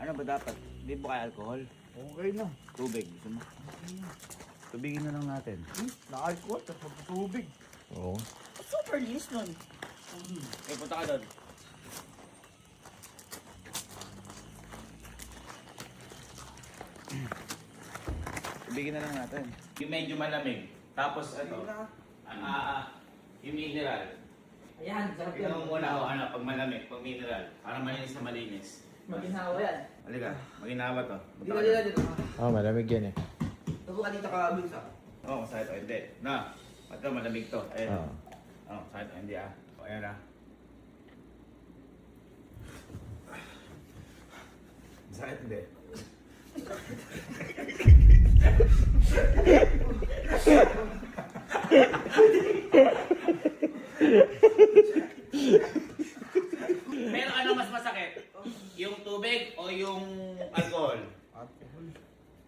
Ano ba dapat? Hindi ba kaya alcohol? Okay na. Tubig. Gusto mo? Tubigin na lang natin. Na-alcohol, tapos tubig. Oo. Super linis nun. Eh, punta ka doon. Tubigin na lang natin. Yung medyo malamig. Tapos ito, yung mineral. Ayan, sarap Ikaw yan. muna ako, pag malamig, pag mineral. Para malinis na malinis. Maginawa yan. Halika, maginawa to. Dito, dito, dito. Oh, malamig yan eh. Tubo ka dito ka, Bulsa. Oo, masakit o hindi. Na, ito malamig to. Ayan. Oo. Oo, masakit o hindi ah. O, ayan ah. Masakit hindi. Pero ano mas masakit? Yung tubig o yung alcohol? Alcohol.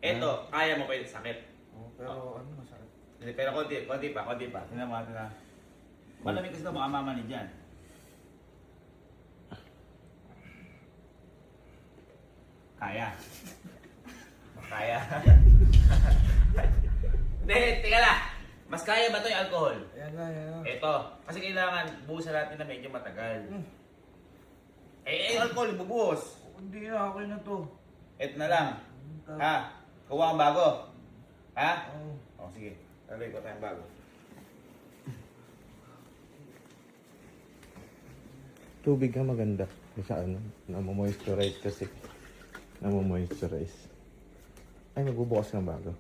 Ito, kaya mo pa yung sakit. Oh, pero ano masakit? Hindi, pero konti pa. Tingnan mo natin na. Malamig kasi ito, baka mamanin dyan. Kaya. Kaya. Hindi, tika lang. Mas kaya ba ito yung alcohol? Ayan na. Ito. Kasi kailangan buhusan natin na medyo matagal. Eh, yung alcohol, bubuhos. Hindi na, okay na to. Ito na lang. Ha? Kuha ang bago. Ha? Oh. O, sige. Taloy ko tayong bago. Tubig ang maganda. Sa ano, namo-moisturize kasi. Namo-moisturize. Ay, magbubukas ng bago.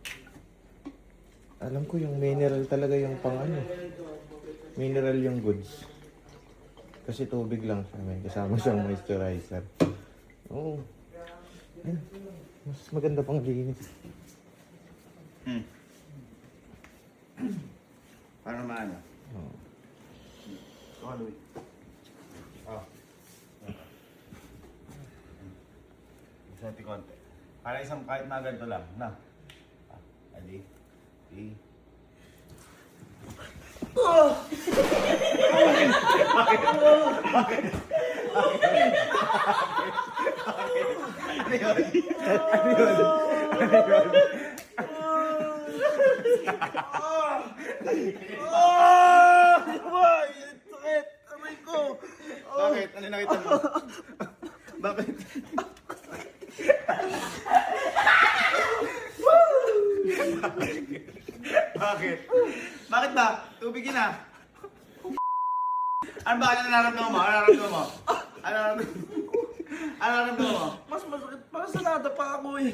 Alam ko yung mineral talaga yung pang ano. Mineral yung goods. Kasi tubig lang siya. May kasama siyang moisturizer. Oo. Ayun. Mas maganda pang linis. Para maano? Oo. Kaloy. Oh. Isang konti. Para isang kahit na ganito lang. Na. Ali. Ali. Sakit! Aray ko! Bakit? Ano nakita mo? Bakit? Bakit? Bakit ba? Tubigin na. Ano ba? Ano nararamdaman mo? Ano nararamdaman mo? Ano nararamdaman mo? Ano nararamdaman mo? Mas masakit pa sa nada pa ako eh.